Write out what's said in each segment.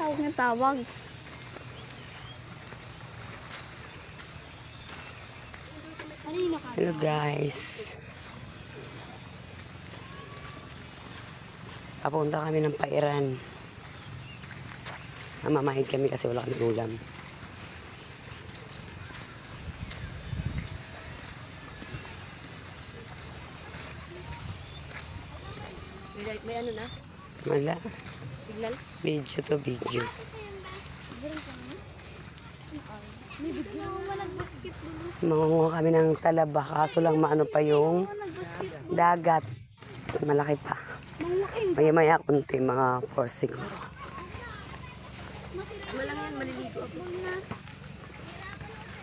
tawag ng tawag. Hello guys. Papunta kami ng Pairan. Mamamahid kami kasi wala kami ulam. May ano na? Wala. Signal? Video to video. May video. Nag-basketball. Mangunguha kami ng talaba. Kaso lang maano pa yung dagat. Malaki pa. Maya-maya kunti. Mga 4 siguro. Malang yan, maliligo ako.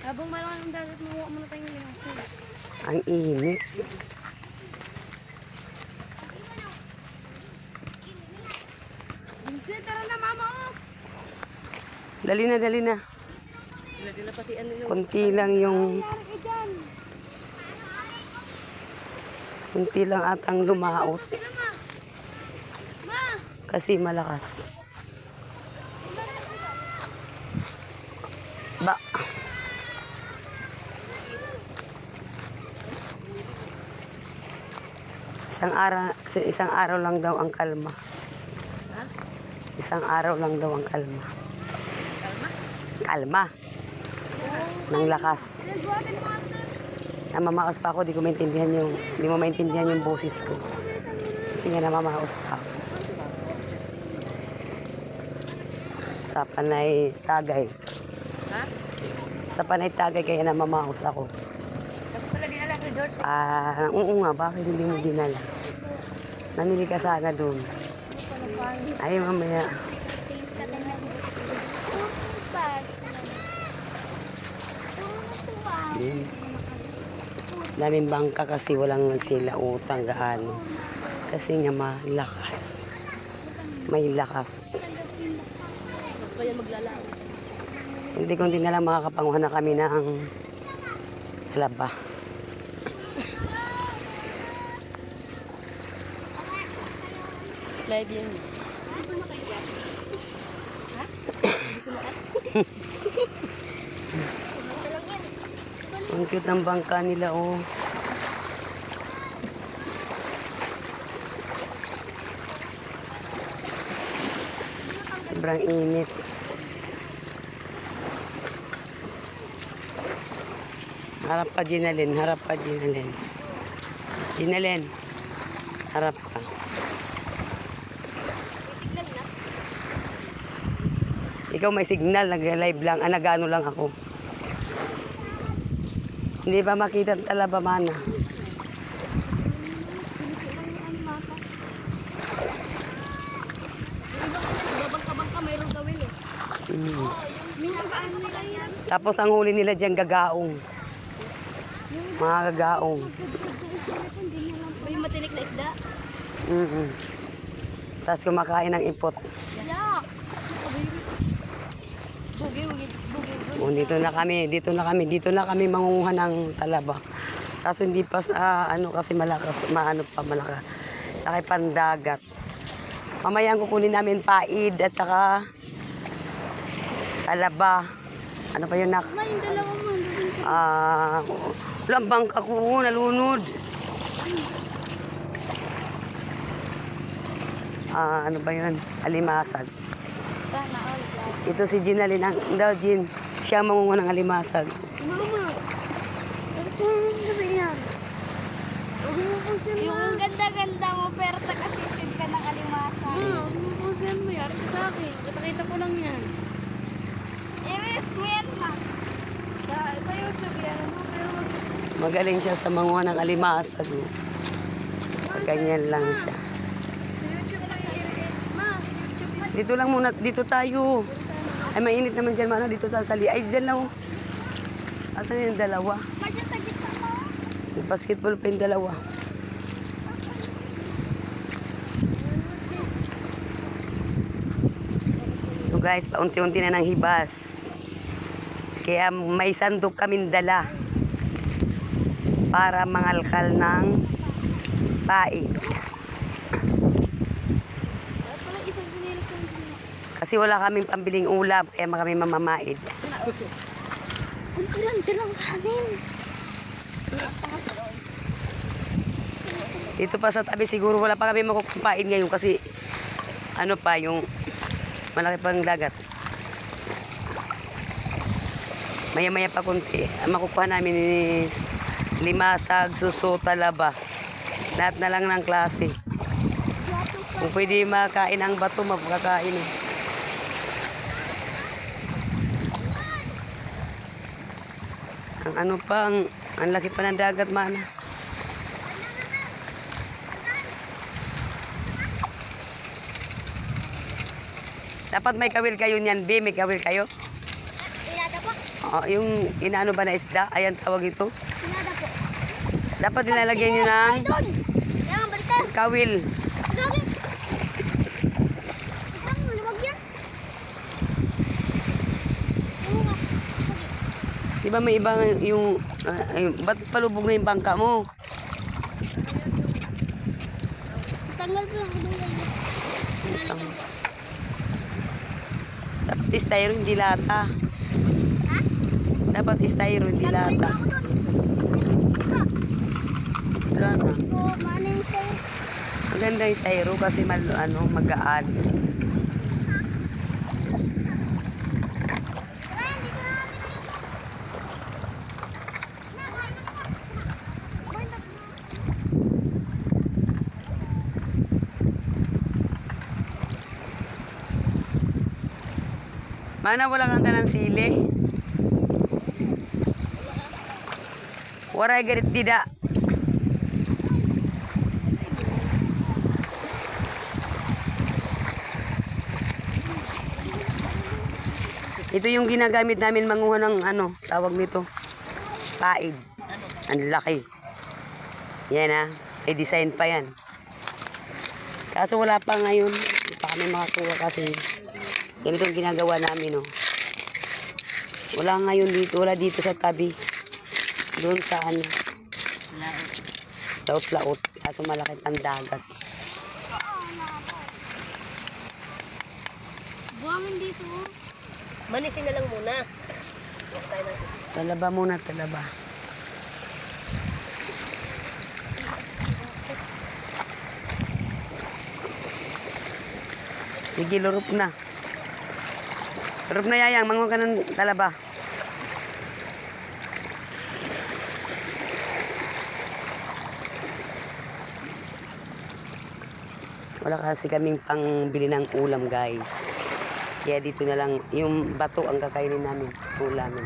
Habang malang ang dagat, makuha muna tayong linasin. Ang init. Vincent, tara na mama oh! Dali na, dali na. Lagi na pati ano yung... Kunti lang yung... Kunti lang atang lumaot. Kasi malakas. Ba. Isang araw lang daw ang kalma. Isang araw lang daw ang kalma. Kalma? Ng lakas. Namamaos pa ako, di mo maintindihan yung boses ko. Kasi nga namamaos pa ako. Sa panay tagay. Ha? Sa panay tagay kaya namamaos ako. Tapos pala dinala si George. Oo nga, bakit hindi mo dinala? Namili ka sana doon. Ay, mamaya. Daming bangka kasi walang sila utang gaano. Kasi nga malakas. May lakas. Kaya maglalao. Hindi kundi na lang makakapanguha na kami ng talaba. Live yun. Ang cute ng bangka nila, oh. Sobrang init. Harap ka, Ginalyn. Harap ka, Ginalyn. Ginalyn. Harap ka. Ikaw may signal. Nag-live lang. Nag-ano lang ako. Hindi ba makita ang talaba, mana? Bangka-bangka mayroon gawin eh. Minagaan nila yan. Tapos ang huli nila dyan, gagaong. Mga gagaong. May matinik na isda. Tapos kumakain ng ipot. Yak! Bugi. O, dito na kami mangunguha ng talaba. Kaso hindi pa sa kasi malakas, malakas. Saka pandagat. Mamaya ang kukunin namin paid at saka talaba. Ano pa yun, nak? Ma, yung dalawa mo. Walang bangka ko, nalunod. Ano ba yun? Alimasag. Sana all. Ito si Ginalyn. Daw, Gin. Siya mangunguha ng alimasag. Mama. Ano po sabi yan? Yung ganda-ganda mo pero takasisid ka ng alimasa. Huwag mo yan sa akin. Kita ko lang yan. Iris, meron na. Sa YouTube yan. Magaling siya sa manguha ng alimasag. Ganyan lang siya. Sa YouTube lang yan. Ma, YouTube yan. Dito lang muna. Dito tayo. Ay, mainit naman dyan, mana. Dito sa sali. Ay, dyan lang. Asan yung dalawa? Madyan sa gitna mo. Yung basketball pa yung dalawa. So guys, paunti-unti na ng hibas. Kaya may sandok kaming dala para mangalkal ng paid. Kasi wala kaming pambiling ulam, kaya kami mamamaid. Kunti lang kanin. Dito pa sa tabi siguro wala pa kami makukumpain ngayon kasi ano pa yung malaki pang dagat. Maya-maya pa kunti. Makukuha namin is limasag, suso, talaba. Lahat na lang ng klase. Kung pwede makain ang bato, makakain eh. Ang ano pa, ang laki pa ng dagat, mana. Dapat may kawil kayo niyan, B. May kawil kayo. Pinada po. Yung inaano ba na isda, ayan tawag ito. Pinada po. Dapat nilalagyan nyo ng Doon. Kaya nga, balik tayo. kawil. Lagi. Ang lumag yan. Oo nga. Di ba may ibang ba't palubog na yung bangka mo? Tanggal ko lang. Lalagyan ko. Dapat styro, hindi lata. Ha? Dapat styro, hindi Gagawin lata. mo ako doon. Wala na. Oo, paano yung sa'yo? Maganda yung styro kasi magaan. Mana wala kang tanang sili? Waray garit tidak. Ito yung ginagamit namin manguha ng tawag nito. Paid. Ang laki. Yan ah. May design pa yan. Kaso wala pa ngayon. Hindi pa kami makakuha kasi ganito ang ginagawa namin, oh. Wala ngayon dito, wala dito sa tabi. Doon sa laot-laot. Kaso malaki ang dagat. Buwangin dito. Manisin na lang muna. Talaba muna, talaba. Sige, lurup na. Lurup na, Yayang. Manguha ka ng talaba. Wala kasi kaming pangbili ng ulam, guys. Kaya dito na lang, yung bato ang kakainin namin. Ulamin.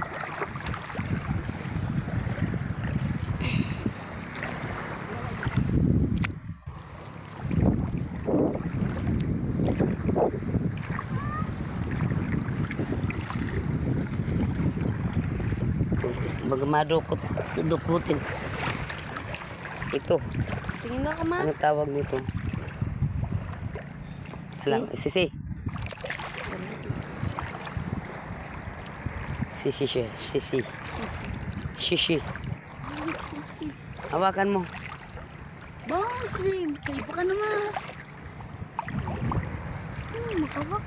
Baga dukutin. Ito. Tingin na ka, ma. Ano tawag nito? Sisi. Sisi. Hawakan mo. Bang, swing. Kayo pa ka naman. Makawak.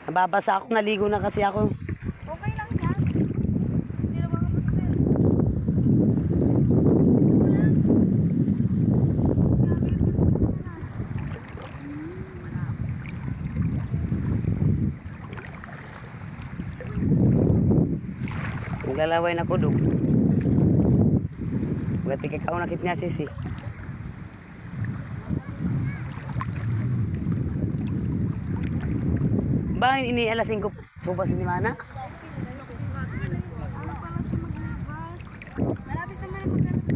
Nababasa ako, naligo na kasi ako. Okay lang yan. Hindi na makapagpapel. Naglalaway na ko doon. Pagkati kakao nakit niya sisi. Ba, ini alas 5 subas ni Mana? Malapis naman ang magkakas.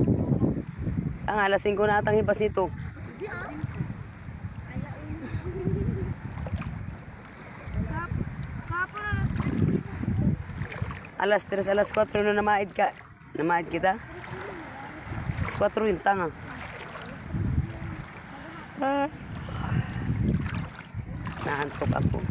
Ang alas 5 na atang hibas nito. Alas 3, alas 4 na namaid ka. Namaid kita? Alas 4 yung tanga. Naantok ako.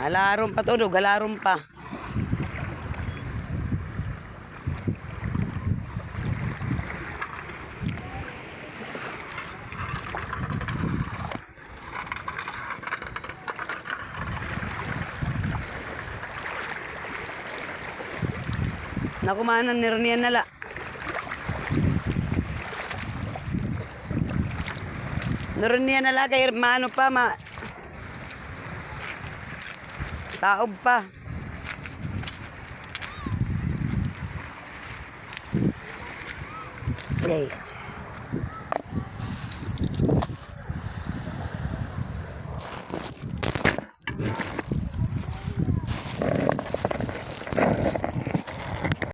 Alaron pa todo, galaron pa. Nakumanan ni Ronian nala. Ronian nala kay maano pa taob pa. Okay.